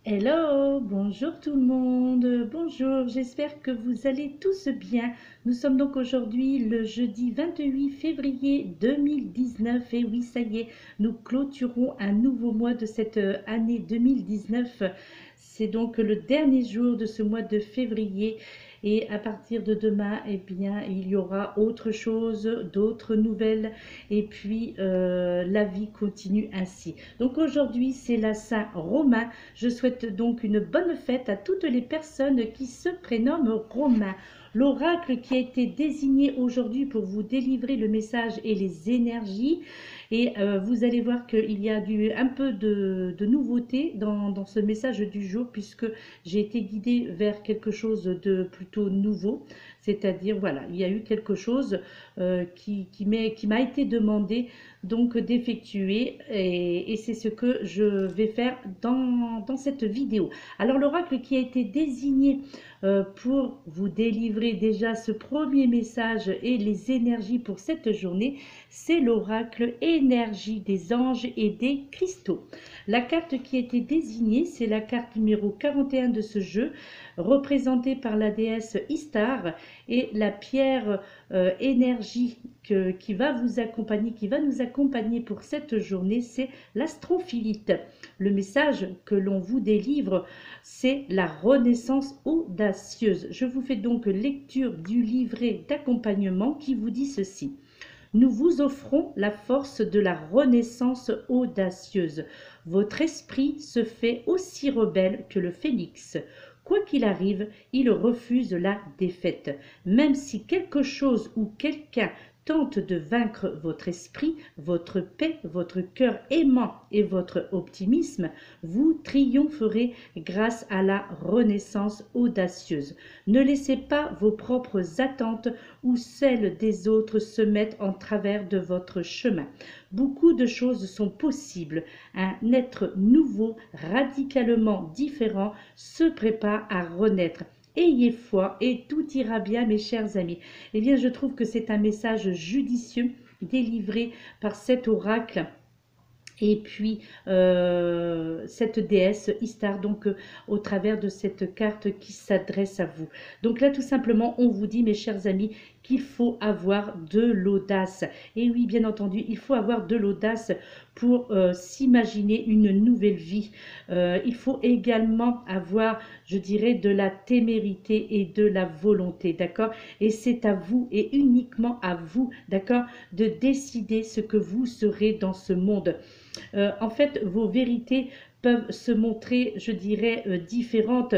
Hello, bonjour tout le monde, bonjour, j'espère que vous allez tous bien. Nous sommes donc aujourd'hui le jeudi 28 février 2019 et oui, ça y est, nous clôturons un nouveau mois de cette année 2019. C'est donc le dernier jour de ce mois de février et à partir de demain, eh bien, il y aura autre chose, d'autres nouvelles et puis la vie continue ainsi. Donc aujourd'hui, c'est la Saint-Romain. Je souhaite donc une bonne fête à toutes les personnes qui se prénomment Romain. L'oracle qui a été désigné aujourd'hui pour vous délivrer le message et les énergies. Et vous allez voir qu'il y a un peu de nouveauté dans ce message du jour puisque j'ai été guidée vers quelque chose de plutôt nouveau. C'est-à-dire, voilà, il y a eu quelque chose qui m'a été demandé donc d'effectuer et c'est ce que je vais faire dans cette vidéo. Alors l'oracle qui a été désigné pour vous délivrer déjà ce premier message et les énergies pour cette journée, c'est l'oracle énergie des anges et des cristaux. La carte qui a été désignée, c'est la carte numéro 41 de ce jeu, représentée par la déesse Istar et la pierre énergie qui va vous accompagner, qui va nous accompagner pour cette journée, c'est l'astrophilite. Le message que l'on vous délivre, c'est la renaissance audacieuse. Je vous fais donc lecture du livret d'accompagnement qui vous dit ceci. Nous vous offrons la force de la renaissance audacieuse. Votre esprit se fait aussi rebelle que le phénix. Quoi qu'il arrive, il refuse la défaite. Même si quelque chose ou quelqu'un tente de vaincre votre esprit, votre paix, votre cœur aimant et votre optimisme, vous triompherez grâce à la renaissance audacieuse. Ne laissez pas vos propres attentes ou celles des autres se mettre en travers de votre chemin. Beaucoup de choses sont possibles. Un être nouveau, radicalement différent, se prépare à renaître. Ayez foi et tout ira bien, mes chers amis. Eh bien, je trouve que c'est un message judicieux délivré par cet oracle et puis cette déesse Istar, donc au travers de cette carte qui s'adresse à vous. Donc là, tout simplement, on vous dit, mes chers amis, qu'il faut avoir de l'audace. Et oui, bien entendu, il faut avoir de l'audace pour s'imaginer une nouvelle vie. Il faut également avoir, je dirais, de la témérité et de la volonté, d'accord? Et c'est à vous et uniquement à vous, d'accord, de décider ce que vous serez dans ce monde. En fait, vos vérités peuvent se montrer, je dirais, différentes,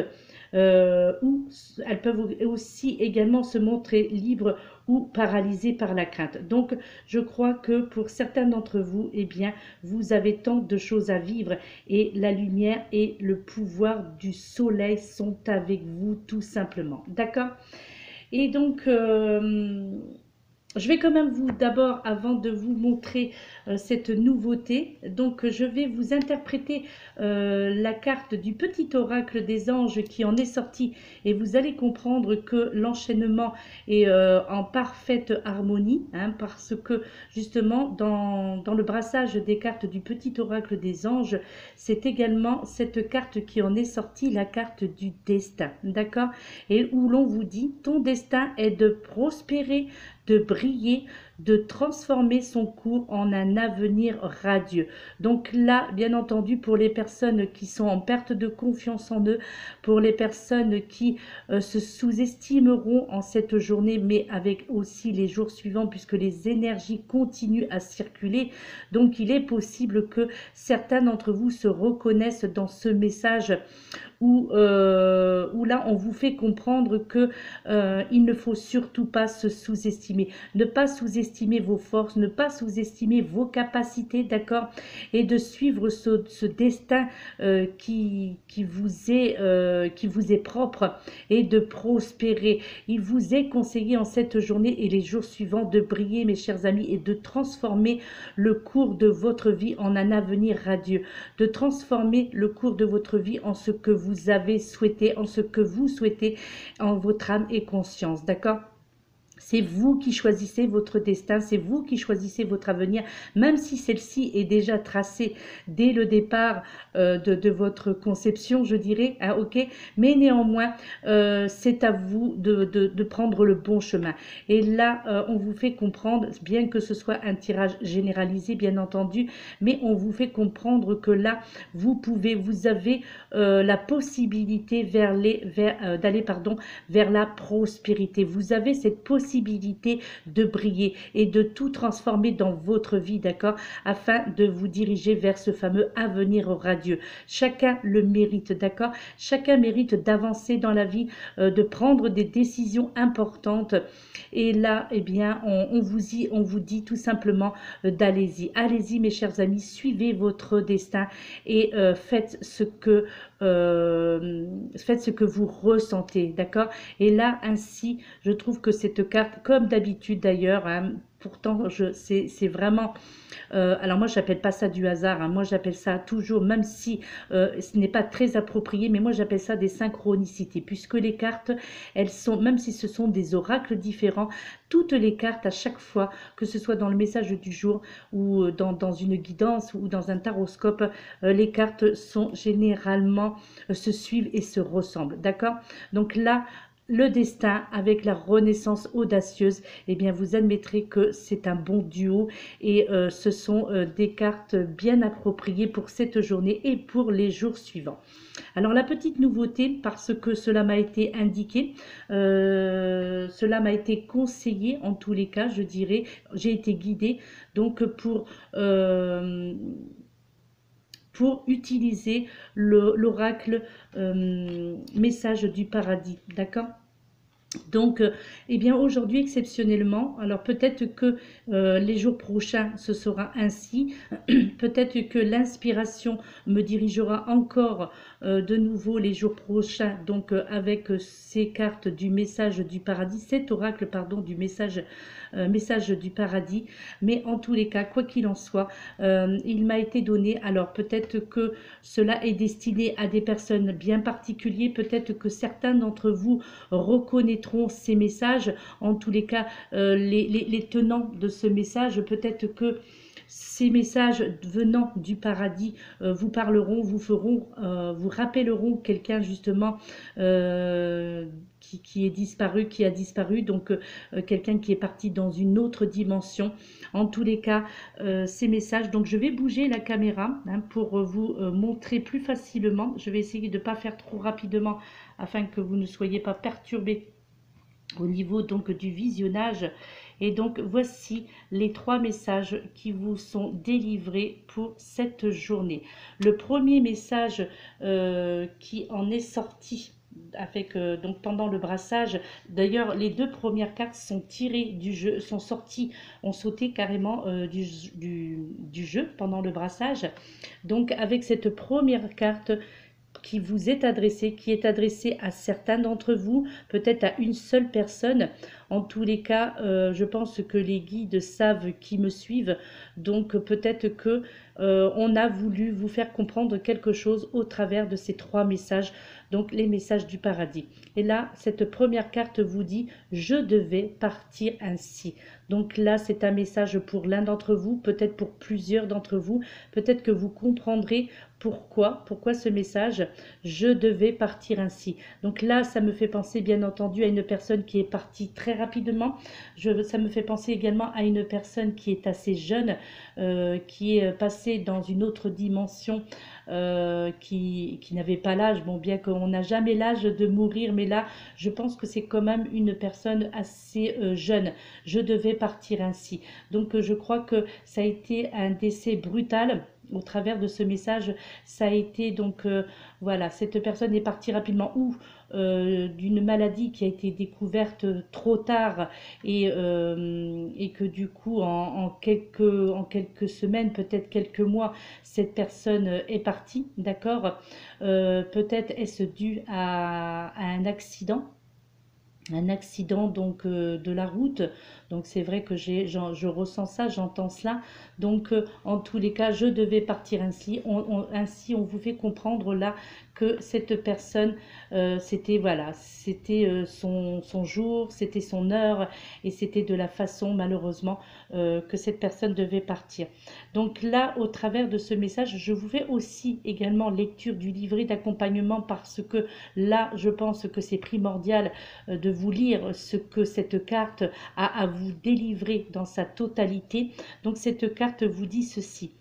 ou elles peuvent aussi également se montrer libres ou paralysées par la crainte. Donc, je crois que pour certains d'entre vous, eh bien, vous avez tant de choses à vivre et la lumière et le pouvoir du soleil sont avec vous tout simplement. D'accord? Et donc, je vais quand même vous, d'abord, avant de vous montrer cette nouveauté, donc je vais vous interpréter la carte du petit oracle des anges qui en est sorti et vous allez comprendre que l'enchaînement est en parfaite harmonie, hein, parce que justement dans le brassage des cartes du petit oracle des anges, c'est également cette carte qui en est sortie, la carte du destin, d'accord? Et où l'on vous dit, ton destin est de prospérer, de briller, de transformer son cours en un avenir radieux. Donc là, bien entendu, pour les personnes qui sont en perte de confiance en eux, pour les personnes qui se sous-estimeront en cette journée, mais avec aussi les jours suivants, puisque les énergies continuent à circuler, donc il est possible que certains d'entre vous se reconnaissent dans ce message où là on vous fait comprendre que il ne faut surtout pas se sous-estimer, ne pas sous-estimer vos forces, ne pas sous-estimer vos capacités, d'accord, et de suivre ce destin qui vous est propre et de prospérer. Il vous est conseillé en cette journée et les jours suivants de briller, mes chers amis, et de transformer le cours de votre vie en un avenir radieux, de transformer le cours de votre vie en ce que vous avez souhaité, en ce que vous souhaitez, en votre âme et conscience, d'accord? C'est vous qui choisissez votre destin, c'est vous qui choisissez votre avenir, même si celle-ci est déjà tracée dès le départ de votre conception, je dirais, hein, ok. Mais néanmoins, c'est à vous de prendre le bon chemin. Et là, on vous fait comprendre, bien que ce soit un tirage généralisé, bien entendu, mais on vous fait comprendre que là, vous avez la possibilité d'aller, vers la prospérité. Vous avez cette possibilité de briller et de tout transformer dans votre vie, d'accord, afin de vous diriger vers ce fameux avenir radieux. Chacun le mérite, d'accord. Chacun mérite d'avancer dans la vie, de prendre des décisions importantes. Et là, eh bien, on vous dit tout simplement d'allez-y. Allez-y, mes chers amis, suivez votre destin et faites ce que vous ressentez, d'accord. Et là, ainsi, je trouve que cette carte, comme d'habitude d'ailleurs, hein, pourtant, c'est vraiment... alors moi, j'appelle pas ça du hasard, hein, moi j'appelle ça toujours, même si ce n'est pas très approprié, mais moi j'appelle ça des synchronicités, puisque les cartes, elles sont, même si ce sont des oracles différents, toutes les cartes à chaque fois, que ce soit dans le message du jour ou dans une guidance ou dans un taroscope, les cartes sont généralement, se suivent et se ressemblent, d'accord. Donc là, le destin avec la renaissance audacieuse, eh bien vous admettrez que c'est un bon duo et ce sont des cartes bien appropriées pour cette journée et pour les jours suivants. Alors la petite nouveauté, parce que cela m'a été indiqué, cela m'a été conseillé en tous les cas, je dirais, j'ai été guidée donc pour utiliser l'oracle message du paradis, d'accord. Donc, eh bien aujourd'hui exceptionnellement, alors peut-être que les jours prochains ce sera ainsi, peut-être que l'inspiration me dirigera encore de nouveau les jours prochains, donc avec ces cartes du message du paradis, cet oracle pardon du message du paradis. Mais en tous les cas, quoi qu'il en soit, il m'a été donné, alors peut-être que cela est destiné à des personnes bien particulières, peut-être que certains d'entre vous reconnaîtront ces messages, en tous les cas les tenants de ce message, peut-être que ces messages venant du paradis vous parleront, vous rappelleront quelqu'un justement qui est disparu, qui a disparu, donc quelqu'un qui est parti dans une autre dimension. En tous les cas, ces messages, donc je vais bouger la caméra hein, pour vous montrer plus facilement. Je vais essayer de ne pas faire trop rapidement afin que vous ne soyez pas perturbés au niveau donc du visionnage. Et donc voici les 3 messages qui vous sont délivrés pour cette journée. Le premier message qui en est sorti avec donc pendant le brassage, d'ailleurs les 2 premières cartes sont tirées du jeu, sont sorties, ont sauté carrément du jeu pendant le brassage. Donc avec cette première carte qui vous est adressée, qui est adressée à certains d'entre vous, peut-être à une seule personne. En tous les cas, je pense que les guides savent qui me suivent, donc peut-être que on a voulu vous faire comprendre quelque chose au travers de ces 3 messages, donc les messages du paradis. Et là, cette première carte vous dit « Je devais partir ainsi ». Donc là, c'est un message pour l'un d'entre vous, peut-être pour plusieurs d'entre vous, peut-être que vous comprendrez pourquoi ce message « Je devais partir ainsi ». Donc là, ça me fait penser bien entendu à une personne qui est partie très rapidement. Ça me fait penser également à une personne qui est assez jeune, qui est passée dans une autre dimension, qui n'avait pas l'âge. Bon, bien qu'on n'a jamais l'âge de mourir, mais là, je pense que c'est quand même une personne assez jeune. Je devais partir ainsi. Donc, je crois que ça a été un décès brutal. Au travers de ce message, ça a été donc, voilà, cette personne est partie rapidement ou d'une maladie qui a été découverte trop tard et que du coup, en quelques semaines, peut-être quelques mois, cette personne est partie, d'accord. Peut-être est-ce dû à un accident. un accident donc de la route. Donc c'est vrai que je ressens ça, j'entends cela. Donc en tous les cas, je devais partir ainsi. Ainsi, on vous fait comprendre là que cette personne, c'était voilà, c'était son jour, c'était son heure, et c'était de la façon malheureusement que cette personne devait partir. Donc là, au travers de ce message, je vous fais aussi également lecture du livret d'accompagnement, parce que là, je pense que c'est primordial de vous lire ce que cette carte a à vous délivrer dans sa totalité. Donc cette carte vous dit ceci: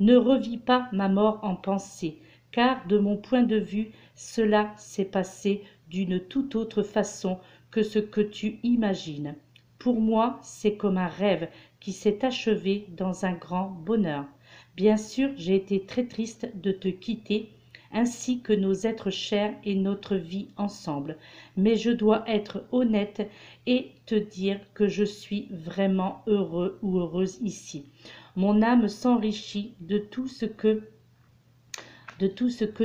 ne revis pas ma mort en pensée, car de mon point de vue, cela s'est passé d'une toute autre façon que ce que tu imagines. Pour moi, c'est comme un rêve qui s'est achevé dans un grand bonheur. Bien sûr, j'ai été très triste de te quitter, ainsi que nos êtres chers et notre vie ensemble. Mais je dois être honnête et te dire que je suis vraiment heureux ou heureuse ici. Mon âme s'enrichit de tout ce que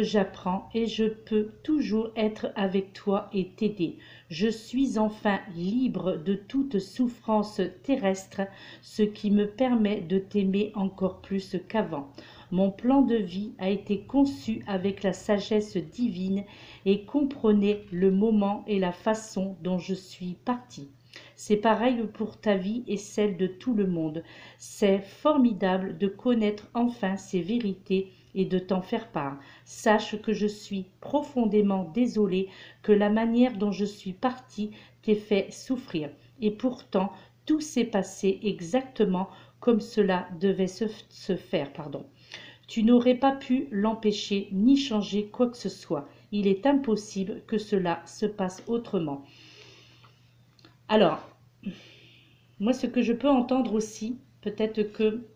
j'apprends, et je peux toujours être avec toi et t'aider. Je suis enfin libre de toute souffrance terrestre, ce qui me permet de t'aimer encore plus qu'avant. Mon plan de vie a été conçu avec la sagesse divine et comprenez le moment et la façon dont je suis partie. C'est pareil pour ta vie et celle de tout le monde. C'est formidable de connaître enfin ces vérités et de t'en faire part. Sache que je suis profondément désolée que la manière dont je suis partie t'ait fait souffrir. Et pourtant, tout s'est passé exactement comme cela devait se faire. Tu n'aurais pas pu l'empêcher ni changer quoi que ce soit. Il est impossible que cela se passe autrement. Alors, moi, ce que je peux entendre aussi, peut-être que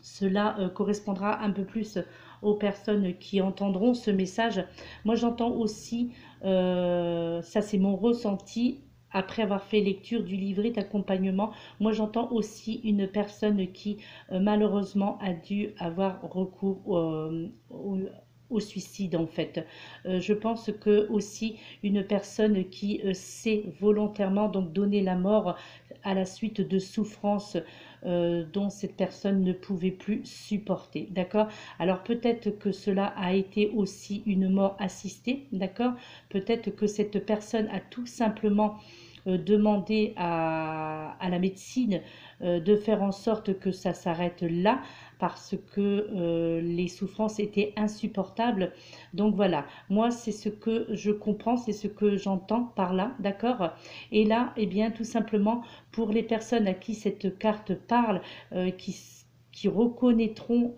cela correspondra un peu plus aux personnes qui entendront ce message. Moi, j'entends aussi, ça c'est mon ressenti, après avoir fait lecture du livret d'accompagnement, moi j'entends aussi une personne qui malheureusement a dû avoir recours au suicide en fait. Je pense que aussi une personne qui s'est volontairement donc donné la mort à la suite de souffrances dont cette personne ne pouvait plus supporter, d'accord. Alors peut-être que cela a été aussi une mort assistée, d'accord. Peut-être que cette personne a tout simplement demandé à la médecine de faire en sorte que ça s'arrête là, parce que les souffrances étaient insupportables. Donc voilà, moi c'est ce que je comprends, c'est ce que j'entends par là, d'accord. Et là, eh bien tout simplement, pour les personnes à qui cette carte parle, qui reconnaîtront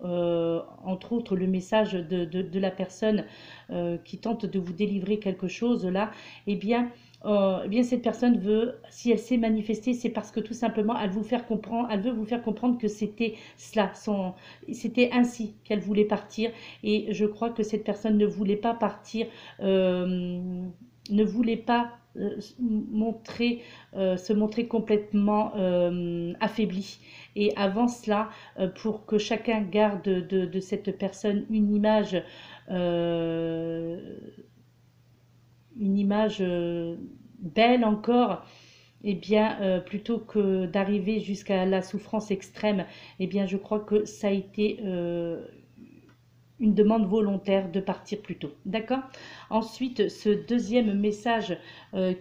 entre autres le message de la personne qui tente de vous délivrer quelque chose là, eh bien cette personne veut, si elle s'est manifestée, c'est parce que tout simplement elle veut vous faire comprendre que c'était cela, c'était ainsi qu'elle voulait partir. Et je crois que cette personne ne voulait pas partir, ne voulait pas se montrer complètement affaiblie. Et avant cela, pour que chacun garde de cette personne une image belle encore, eh bien, plutôt que d'arriver jusqu'à la souffrance extrême, eh bien, je crois que ça a été une demande volontaire de partir plus tôt. D'accord. Ensuite, ce deuxième message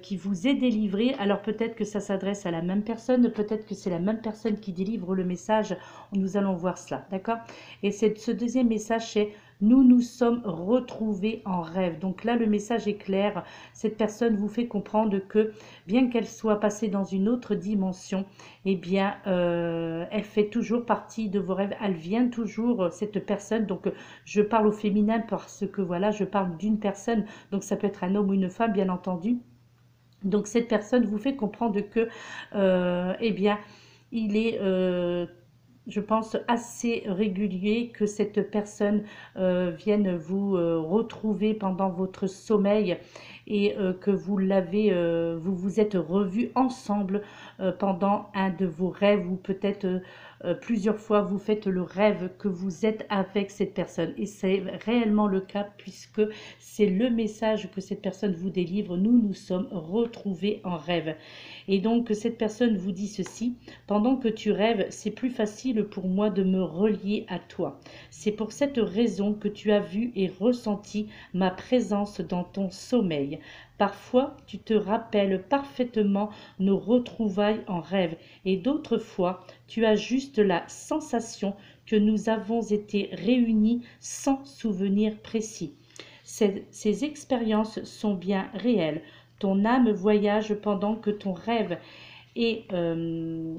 qui vous est délivré, alors peut-être que ça s'adresse à la même personne, peut-être que c'est la même personne qui délivre le message, nous allons voir cela. D'accord. Et ce deuxième message, c'est: nous nous sommes retrouvés en rêve. Donc là, le message est clair. Cette personne vous fait comprendre que, bien qu'elle soit passée dans une autre dimension, eh bien, elle fait toujours partie de vos rêves. Elle vient toujours, cette personne. Donc, je parle au féminin parce que, voilà, je parle d'une personne. Donc, ça peut être un homme ou une femme, bien entendu. Donc, cette personne vous fait comprendre que, eh bien, il est... je pense assez régulier que cette personne vienne vous retrouver pendant votre sommeil, et que vous vous êtes revus ensemble pendant un de vos rêves, ou peut-être plusieurs fois, vous faites le rêve que vous êtes avec cette personne. Et c'est réellement le cas puisque c'est le message que cette personne vous délivre. Nous nous sommes retrouvés en rêve. Et donc, cette personne vous dit ceci: pendant que tu rêves, c'est plus facile pour moi de me relier à toi. C'est pour cette raison que tu as vu et ressenti ma présence dans ton sommeil. Parfois, tu te rappelles parfaitement nos retrouvailles en rêve et d'autres fois, tu as juste la sensation que nous avons été réunis sans souvenir précis. Ces expériences sont bien réelles. Ton âme voyage pendant que ton rêve et, euh,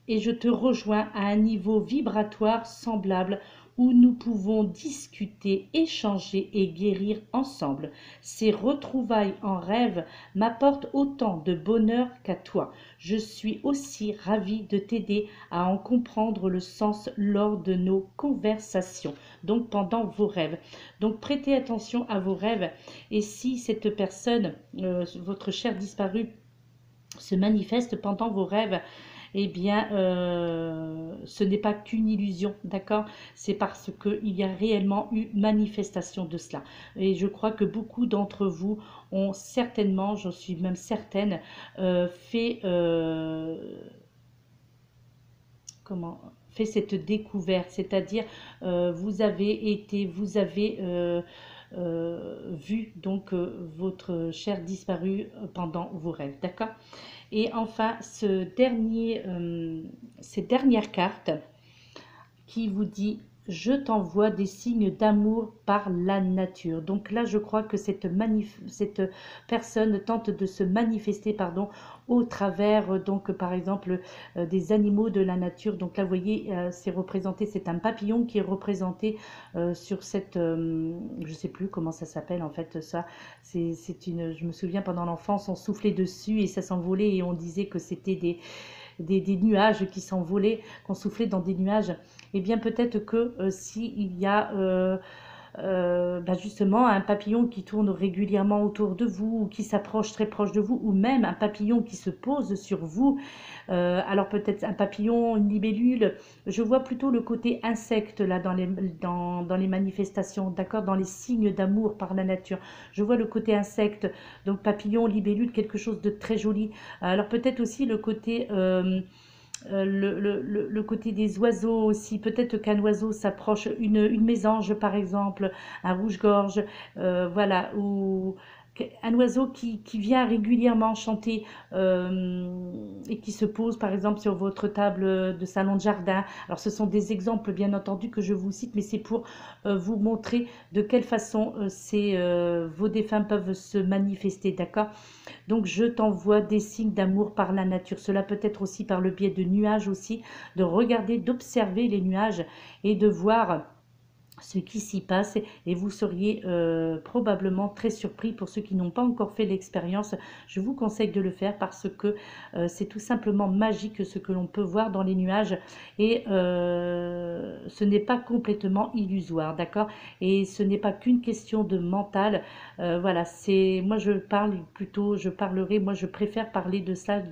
et je te rejoins à un niveau vibratoire semblable où nous pouvons discuter, échanger et guérir ensemble. Ces retrouvailles en rêve m'apportent autant de bonheur qu'à toi. Je suis aussi ravie de t'aider à en comprendre le sens lors de nos conversations, donc pendant vos rêves. Donc prêtez attention à vos rêves et si cette personne, votre cher disparu, se manifeste pendant vos rêves, eh bien, ce n'est pas qu'une illusion, d'accord? C'est parce qu'il y a réellement eu manifestation de cela. Et je crois que beaucoup d'entre vous ont certainement, j'en suis même certaine, fait cette découverte, c'est-à-dire vous avez vu donc votre cher disparu pendant vos rêves, d'accord? Et enfin, cette dernière carte qui vous dit: je t'envoie des signes d'amour par la nature. Donc là, je crois que cette personne tente de se manifester, pardon, au travers, donc par exemple, des animaux de la nature. Donc là, vous voyez, c'est représenté, c'est un papillon qui est représenté sur cette, je sais plus comment ça s'appelle en fait, ça. Je me souviens pendant l'enfance, on soufflait dessus et ça s'envolait et on disait que c'était des nuages qui s'envolaient, qu'on soufflait dans des nuages. Et bien peut-être que s'il y a justement un papillon qui tourne régulièrement autour de vous, ou qui s'approche très proche de vous, ou même un papillon qui se pose sur vous, alors peut-être un papillon, une libellule, je vois plutôt le côté insecte là dans les manifestations, d'accord, dans les signes d'amour par la nature. Je vois le côté insecte, donc papillon, libellule, quelque chose de très joli. Alors peut-être aussi le côté le côté des oiseaux aussi, peut-être qu'un oiseau s'approche, une mésange par exemple, un rouge-gorge, voilà, ou un oiseau qui vient régulièrement chanter et qui se pose par exemple sur votre table de salon de jardin. Alors ce sont des exemples bien entendu que je vous cite, mais c'est pour vous montrer de quelle façon vos défunts peuvent se manifester, d'accord? Donc je t'envoie des signes d'amour par la nature. Cela peut être aussi par le biais de nuages aussi, de regarder, d'observer les nuages et de voir ce qui s'y passe et vous seriez probablement très surpris. Pour ceux qui n'ont pas encore fait l'expérience, je vous conseille de le faire parce que c'est tout simplement magique ce que l'on peut voir dans les nuages et ce n'est pas complètement illusoire, d'accord? Et ce n'est pas qu'une question de mental, voilà, moi je parlerai, moi je préfère parler de ça,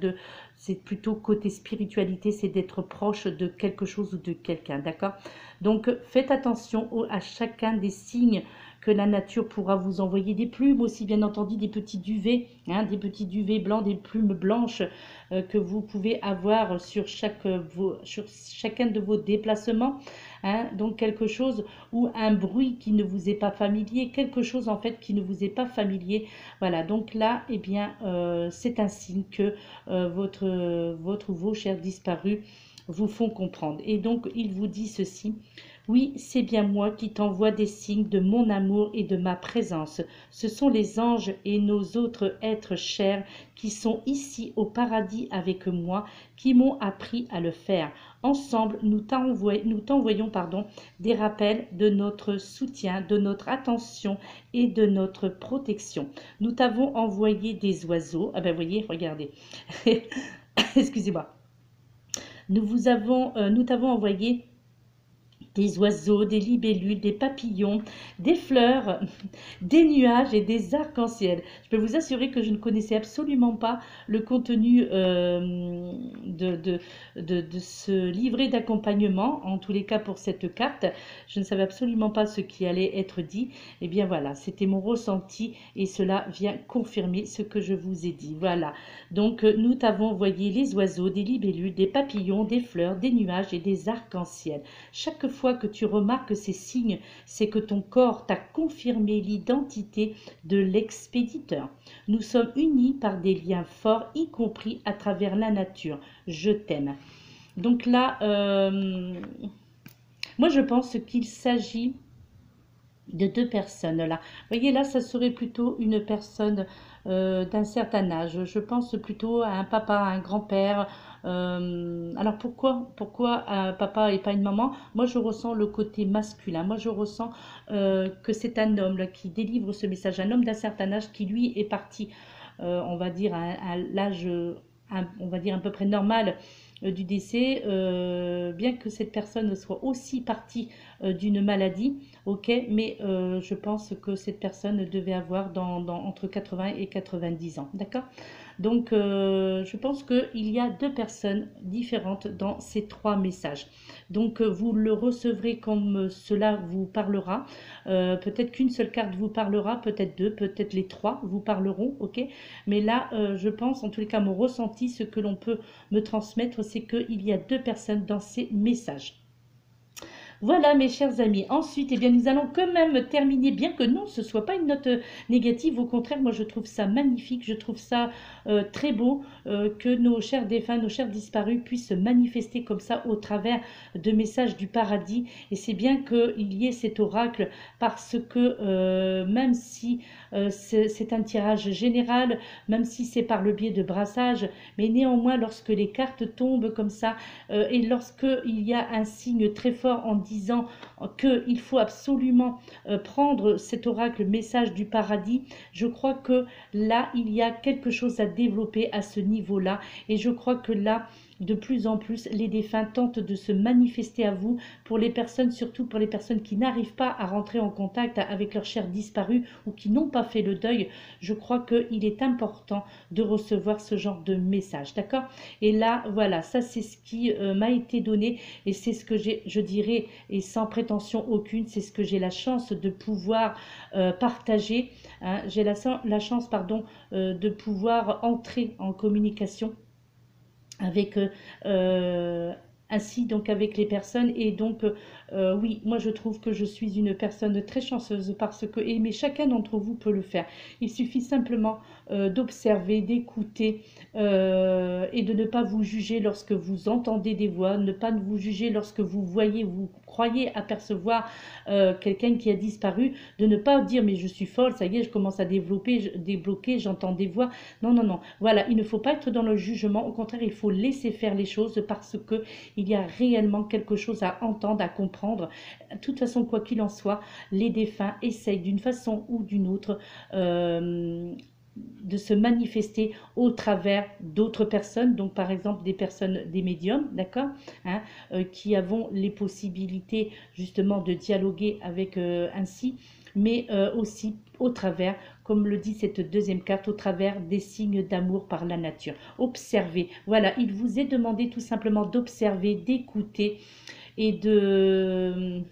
c'est plutôt côté spiritualité, c'est d'être proche de quelque chose ou de quelqu'un, d'accord? Donc faites attention à chacun des signes que la nature pourra vous envoyer, des plumes aussi bien entendu, des petits duvets, hein, des petits duvets blancs, des plumes blanches que vous pouvez avoir sur chacun de vos déplacements, hein, donc quelque chose ou un bruit qui ne vous est pas familier, quelque chose en fait qui ne vous est pas familier, voilà, donc là eh bien c'est un signe que vos chers disparus vous font comprendre. Et donc il vous dit ceci: oui, c'est bien moi qui t'envoie des signes de mon amour et de ma présence. Ce sont les anges et nos autres êtres chers qui sont ici au paradis avec moi, qui m'ont appris à le faire. Ensemble, nous t'envoyons des rappels de notre soutien, de notre attention et de notre protection. Nous t'avons envoyé des oiseaux. Ah ben vous voyez, regardez. Excusez-moi. Nous t'avons envoyé des oiseaux, des libellules, des papillons, des fleurs, des nuages et des arcs-en-ciel. Je peux vous assurer que je ne connaissais absolument pas le contenu de ce livret d'accompagnement, en tous les cas pour cette carte. Je ne savais absolument pas ce qui allait être dit. Et bien voilà, c'était mon ressenti et cela vient confirmer ce que je vous ai dit. Voilà, donc nous t'avons envoyé les oiseaux, des libellules, des papillons, des fleurs, des nuages et des arcs-en-ciel. Chaque fois que tu remarques ces signes, c'est que ton corps t'a confirmé l'identité de l'expéditeur. Nous sommes unis par des liens forts, y compris à travers la nature. Je t'aime. Donc là, moi je pense qu'il s'agit de deux personnes là. Vous voyez là, ça serait plutôt une personne d'un certain âge. Je pense plutôt à un papa, à un grand-père. Alors pourquoi un papa et pas une maman? Moi je ressens le côté masculin. Moi je ressens que c'est un homme là, qui délivre ce message. Un homme d'un certain âge qui lui est parti, on va dire à l'âge, on va dire à peu près normal du décès, bien que cette personne soit aussi partie d'une maladie, ok, mais je pense que cette personne devait avoir entre 80 et 90 ans, d'accord? Donc, je pense qu'il y a deux personnes différentes dans ces trois messages. Donc, vous le recevrez comme cela vous parlera. Peut-être qu'une seule carte vous parlera, peut-être deux, peut-être les trois vous parleront, ok? Mais là, je pense, en tous les cas, mon ressenti, ce que l'on peut me transmettre, c'est qu'il y a deux personnes dans ces messages. Voilà mes chers amis. Ensuite, eh bien, nous allons quand même terminer, bien que non, ce ne soit pas une note négative. Au contraire, moi je trouve ça magnifique, je trouve ça très beau que nos chers défunts, nos chers disparus puissent se manifester comme ça au travers de messages du paradis. Et c'est bien qu'il y ait cet oracle parce que même si c'est un tirage général, même si c'est par le biais de brassage, mais néanmoins lorsque les cartes tombent comme ça et lorsqu'il y a un signe très fort en disant qu'il faut absolument prendre cet oracle message du paradis, je crois que là, il y a quelque chose à développer à ce niveau-là. Et je crois que là, de plus en plus, les défunts tentent de se manifester à vous, pour les personnes, surtout pour les personnes qui n'arrivent pas à rentrer en contact avec leurs chers disparus ou qui n'ont pas fait le deuil. Je crois qu'il est important de recevoir ce genre de message, d'accord? Et là, voilà, ça c'est ce qui m'a été donné et c'est ce que je dirais, et sans prétention aucune, c'est ce que j'ai la chance de pouvoir partager. Hein. J'ai la chance, pardon, de pouvoir entrer en communication avec ainsi donc avec les personnes et donc oui, moi je trouve que je suis une personne très chanceuse parce que, mais chacun d'entre vous peut le faire. Il suffit simplement d'observer, d'écouter et de ne pas vous juger lorsque vous entendez des voix, ne pas vous juger lorsque vous voyez, vous croyez apercevoir quelqu'un qui a disparu, de ne pas dire mais je suis folle, ça y est, je commence à débloquer, j'entends des voix. Non, non, non. Voilà, il ne faut pas être dans le jugement. Au contraire, il faut laisser faire les choses parce que il y a réellement quelque chose à entendre, à comprendre. De toute façon, quoi qu'il en soit, les défunts essayent d'une façon ou d'une autre de se manifester au travers d'autres personnes, donc par exemple des personnes, des médiums, d'accord, hein, qui avons les possibilités justement de dialoguer avec ainsi, mais aussi au travers, comme le dit cette deuxième carte, au travers des signes d'amour par la nature. Observez, voilà, il vous est demandé tout simplement d'observer, d'écouter et de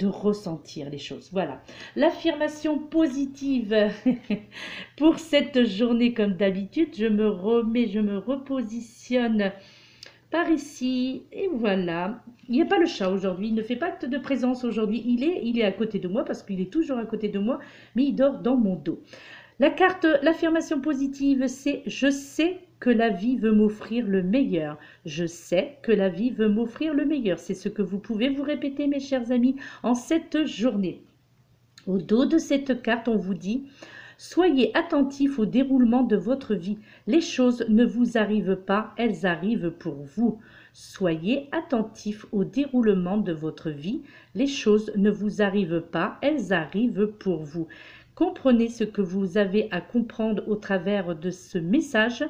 ressentir les choses. Voilà, l'affirmation positive pour cette journée, comme d'habitude, je me remets, je me repositionne par ici, et voilà. Il n'y a pas le chat aujourd'hui, il ne fait pas acte de présence aujourd'hui, il est à côté de moi, parce qu'il est toujours à côté de moi, mais il dort dans mon dos. La carte, l'affirmation positive, c'est « Je sais que la vie veut m'offrir le meilleur. Je sais que la vie veut m'offrir le meilleur. » C'est ce que vous pouvez vous répéter, mes chers amis, en cette journée. Au dos de cette carte, on vous dit « Soyez attentifs au déroulement de votre vie. Les choses ne vous arrivent pas, elles arrivent pour vous. Soyez attentifs au déroulement de votre vie. Les choses ne vous arrivent pas, elles arrivent pour vous. Comprenez ce que vous avez à comprendre au travers de ce message,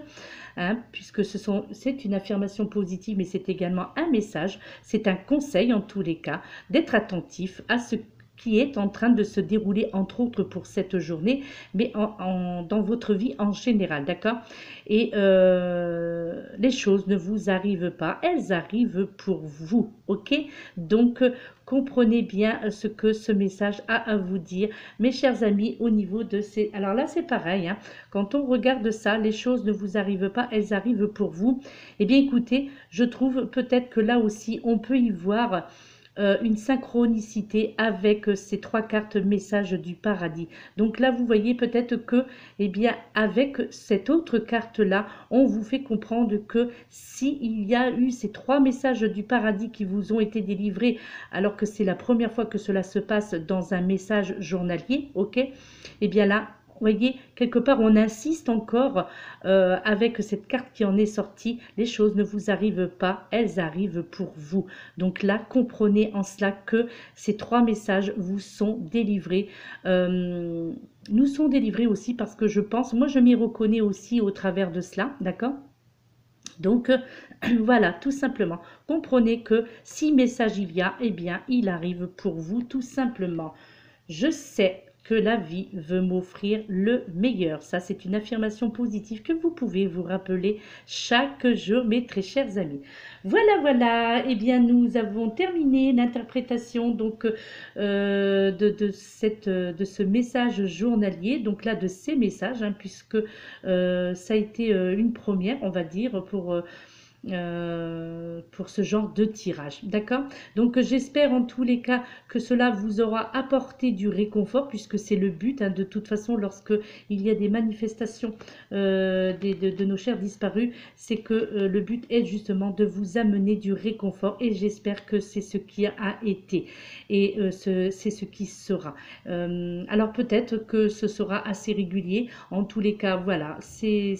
hein, puisque c'est une affirmation positive, mais c'est également un message, c'est un conseil en tous les cas, d'être attentif à ce qui est en train de se dérouler, entre autres pour cette journée, mais dans votre vie en général, d'accord? Et les choses ne vous arrivent pas, elles arrivent pour vous, ok? Donc, comprenez bien ce que ce message a à vous dire, mes chers amis, au niveau de ces... Alors là, c'est pareil, hein, quand on regarde ça, les choses ne vous arrivent pas, elles arrivent pour vous. Eh bien, écoutez, je trouve peut-être que là aussi, on peut y voir une synchronicité avec ces trois cartes messages du paradis. Donc là, vous voyez peut-être que, eh bien, avec cette autre carte-là, on vous fait comprendre que s'il y a eu ces trois messages du paradis qui vous ont été délivrés, alors que c'est la première fois que cela se passe dans un message journalier, ok? Eh bien là, vous voyez, quelque part, on insiste encore avec cette carte qui en est sortie. Les choses ne vous arrivent pas, elles arrivent pour vous. Donc là, comprenez en cela que ces trois messages vous sont délivrés. Nous sont délivrés aussi parce que je pense, moi je m'y reconnais aussi au travers de cela, d'accord? Donc, voilà, tout simplement. Comprenez que si message il y a, eh bien, il arrive pour vous, tout simplement. Je sais que la vie veut m'offrir le meilleur. Ça, c'est une affirmation positive que vous pouvez vous rappeler chaque jour, mes très chers amis. Voilà, voilà. Eh bien, nous avons terminé l'interprétation donc de ce message journalier. Donc là, de ces messages, hein, puisque ça a été une première, on va dire, pour ce genre de tirage, d'accord? Donc j'espère en tous les cas que cela vous aura apporté du réconfort, puisque c'est le but, hein, de toute façon, lorsque il y a des manifestations de nos chers disparus, c'est que le but est justement de vous amener du réconfort, et j'espère que c'est ce qui a été, et c'est ce qui sera. Alors peut-être que ce sera assez régulier, en tous les cas, voilà, c'est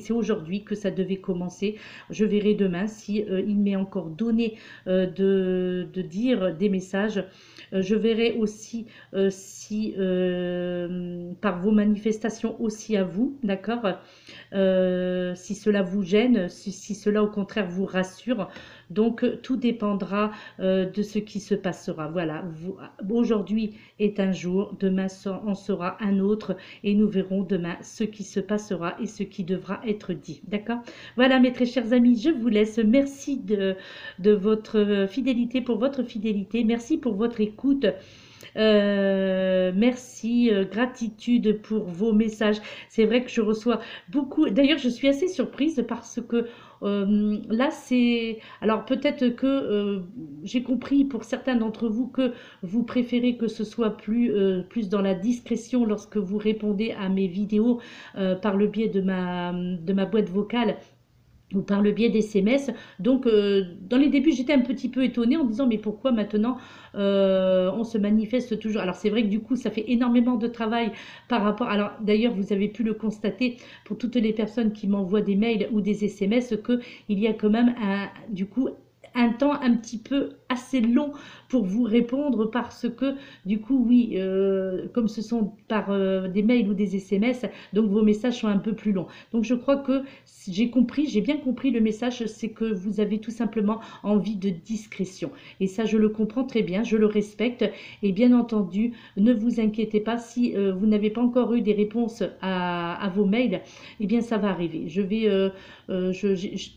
aujourd'hui que ça devait commencer. Je verrai demain si il m'est encore donné de dire des messages. Je verrai aussi si par vos manifestations aussi à vous, d'accord, si cela vous gêne, si cela au contraire vous rassure. Donc tout dépendra de ce qui se passera. Voilà, aujourd'hui est un jour, demain en sera un autre, et nous verrons demain ce qui se passera et ce qui devra être dit. D'accord? Voilà, mes très chers amis, je vous laisse. Merci de votre fidélité, pour votre fidélité. Merci pour votre écoute. Merci, gratitude pour vos messages. C'est vrai que je reçois beaucoup. D'ailleurs, je suis assez surprise parce que là, c'est... Alors, peut-être que j'ai compris pour certains d'entre vous que vous préférez que ce soit plus dans la discrétion lorsque vous répondez à mes vidéos par le biais de ma boîte vocale ou par le biais des SMS. Donc, dans les débuts, j'étais un petit peu étonnée en disant, mais pourquoi maintenant on se manifeste toujours? Alors, c'est vrai que du coup, ça fait énormément de travail par rapport... Alors, d'ailleurs, vous avez pu le constater pour toutes les personnes qui m'envoient des mails ou des SMS, qu'il y a quand même, du coup, un temps un petit peu assez long pour vous répondre, parce que du coup, oui, comme ce sont par des mails ou des SMS, donc vos messages sont un peu plus longs. Donc je crois que j'ai bien compris le message, c'est que vous avez tout simplement envie de discrétion. Et ça, je le comprends très bien, je le respecte. Et bien entendu, ne vous inquiétez pas, si vous n'avez pas encore eu des réponses à vos mails, eh bien ça va arriver. Je vais,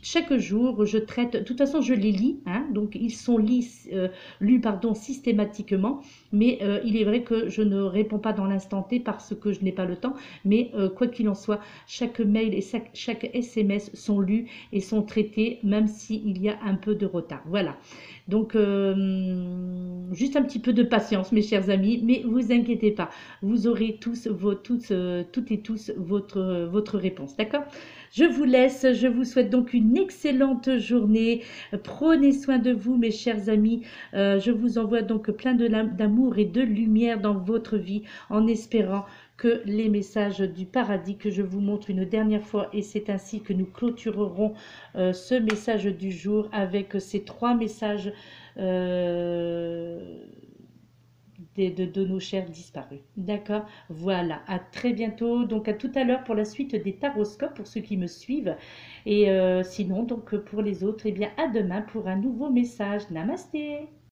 chaque jour, je traite, de toute façon, je les lis, hein, donc ils sont lus systématiquement, mais il est vrai que je ne réponds pas dans l'instant T parce que je n'ai pas le temps, mais quoi qu'il en soit, chaque mail et chaque SMS sont lus et sont traités, même s'il y a un peu de retard. Voilà, donc juste un petit peu de patience, mes chers amis, mais vous inquiétez pas, vous aurez toutes et tous votre réponse, d'accord? Je vous laisse, je vous souhaite donc une excellente journée. Prenez soin de vous, mes chers amis. Je vous envoie donc plein d'amour et de lumière dans votre vie, en espérant que les messages du paradis que je vous montre une dernière fois, et c'est ainsi que nous clôturerons ce message du jour avec ces 3 messages de nos chers disparus. D'accord? Voilà, à très bientôt. Donc à tout à l'heure pour la suite des taroscopes pour ceux qui me suivent. Et sinon, donc pour les autres, eh bien à demain pour un nouveau message. Namasté!